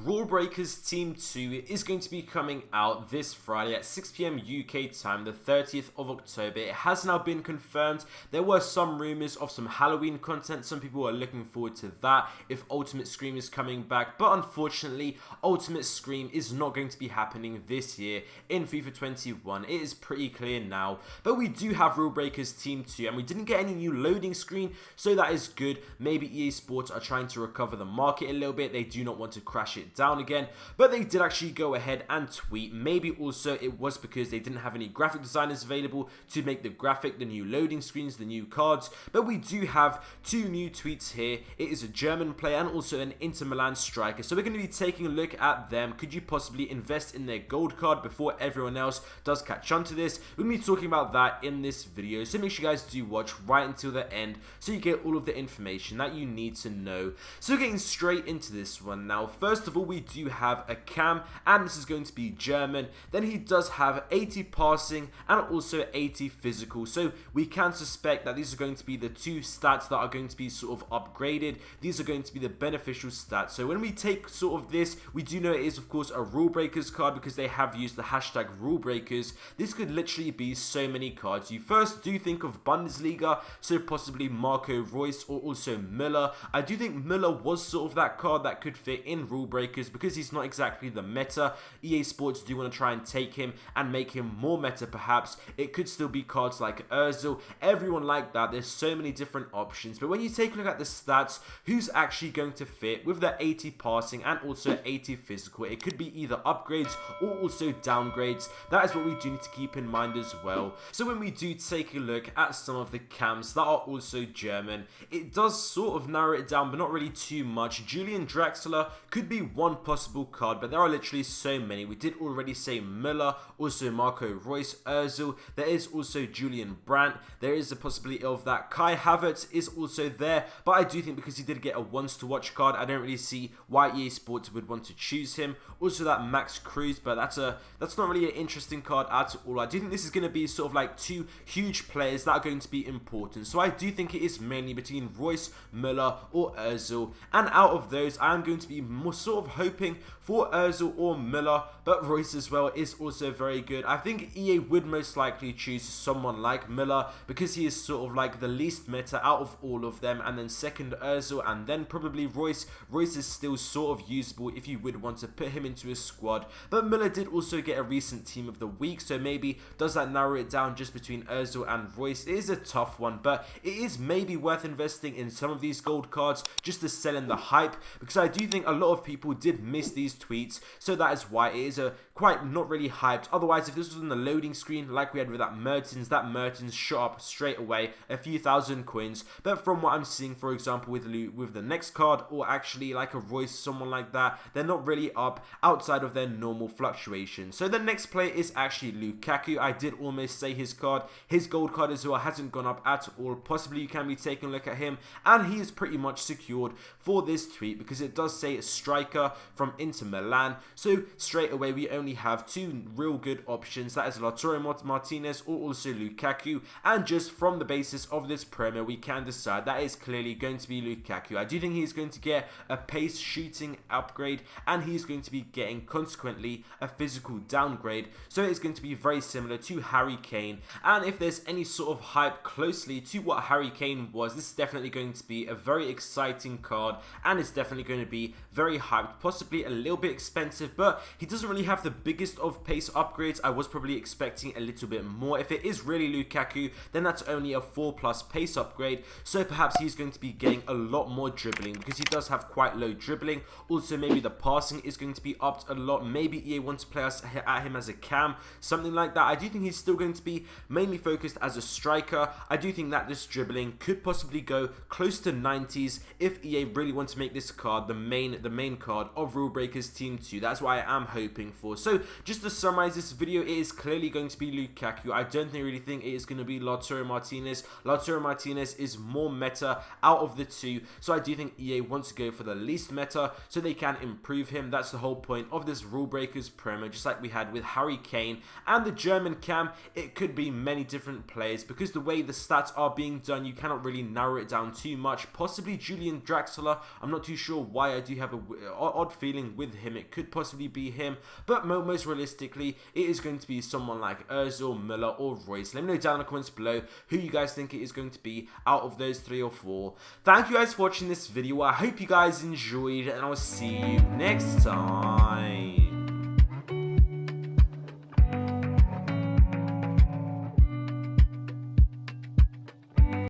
Rulebreakers Team 2 is going to be coming out this Friday at 6 PM UK time, the 30th of October. It has now been confirmed. There were some rumours of some Halloween content. Some people are looking forward to that if Ultimate Scream is coming back. But unfortunately, Ultimate Scream is not going to be happening this year in FIFA 21. It is pretty clear now. But we do have Rulebreakers Team 2 and we didn't get any new loading screen, so that is good. Maybe EA Sports are trying to recover the market a little bit. They do not want to crash it down again, but they did actually go ahead and tweet. Maybe also it was because they didn't have any graphic designers available to make the graphic, the new loading screens, the new cards. But we do have two new tweets here. It is a German player and also an Inter Milan striker, so we're going to be taking a look at them. Could you possibly invest in their gold card before everyone else does catch on to this? We're going to be talking about that in this video, so make sure you guys do watch right until the end so you get all of the information that you need to know. So getting straight into this one now. First of all, we do have a cam, and this is going to be German. Then he does have 80 passing and also 80 physical, so we can suspect that these are going to be the two stats that are going to be sort of upgraded. These are going to be the beneficial stats. So when we take sort of this, we do know it is of course a Rulebreakers card because they have used the hashtag Rulebreakers. This could literally be so many cards. You first do think of Bundesliga, so possibly Marco Reus or also Müller. I do think Müller was sort of that card that could fit in Rulebreakers because he's not exactly the meta. EA Sports do want to try and take him and make him more meta perhaps. It could still be cards like Ozil, everyone like that. There's so many different options, but when you take a look at the stats, who's actually going to fit with the 80 passing and also 80 physical? It could be either upgrades or also downgrades. That is what we do need to keep in mind as well. So when we do take a look at some of the cams that are also German, it does sort of narrow it down, but not really too much. Julian Draxler could be one possible card, but there are literally so many. We did already say Müller, also Marco Reus, Ozil. There is also Julian Brandt. There is a possibility of that. Kai Havertz is also there, but I do think because he did get a once to watch card, I don't really see why EA Sports would want to choose him. Also that Max Cruz, but that's not really an interesting card at all. I do think this is going to be sort of like two huge players that are going to be important. So I do think it is mainly between Reus, Müller or Ozil, and out of those I am going to be more sort of hoping for Ozil or Müller, but Reus as well is also very good. I think EA would most likely choose someone like Müller because he is sort of like the least meta out of all of them, and then second Ozil and then probably Reus. Reus is still sort of usable if you would want to put him into a squad, but Müller did also get a recent team of the week, so maybe does that narrow it down just between Ozil and Reus? It is a tough one, but it is maybe worth investing in some of these gold cards just to sell in the hype, because I do think a lot of people did miss these tweets, so that is why it is a quite not really hyped. Otherwise, if this was on the loading screen like we had with that Mertens shot up straight away a few thousand coins. But from what I'm seeing, for example, with the next card, or actually like a Reus, someone like that, they're not really up outside of their normal fluctuation. So the next player is actually Lukaku. I did almost say his card. His gold card as well hasn't gone up at all. Possibly you can be taking a look at him, and he is pretty much secured for this tweet because it does say striker from Inter Milan. So straight away we only have two real good options. That is Lautaro Martinez or also Lukaku, and just from the basis of this promo we can decide that is clearly going to be Lukaku. I do think he's going to get a pace shooting upgrade, and he's going to be getting consequently a physical downgrade, so it's going to be very similar to Harry Kane. And if there's any sort of hype closely to what Harry Kane was, this is definitely going to be a very exciting card, and it's definitely going to be very hyped, possibly a little bit expensive, but he doesn't really have the biggest of pace upgrades. I was probably expecting a little bit more. If it is really Lukaku, then that's only a 4+ pace upgrade, so perhaps he's going to be getting a lot more dribbling because he does have quite low dribbling. Also maybe the passing is going to be upped a lot. Maybe EA wants to play us at him as a cam, something like that. I do think he's still going to be mainly focused as a striker. I do think that this dribbling could possibly go close to 90s if EA really want to make this card the main card of Rulebreakers Team 2. That's what I am hoping for. So just to summarize this video, it is clearly going to be Lukaku. I don't really think it is going to be Lautaro Martinez. Lautaro Martinez is more meta out of the two, so I do think EA wants to go for the least meta so they can improve him. That's the whole point of this Rulebreakers promo, just like we had with Harry Kane. And the German cam, it could be many different players because the way the stats are being done, you cannot really narrow it down too much. Possibly Julian Draxler. I'm not too sure why I do have a odd feeling with him. It could possibly be him, but most realistically, it is going to be someone like Ozil, Müller, or Reus. Let me know down in the comments below who you guys think it is going to be out of those 3 or 4. Thank you guys for watching this video. I hope you guys enjoyed, and I'll see you next time.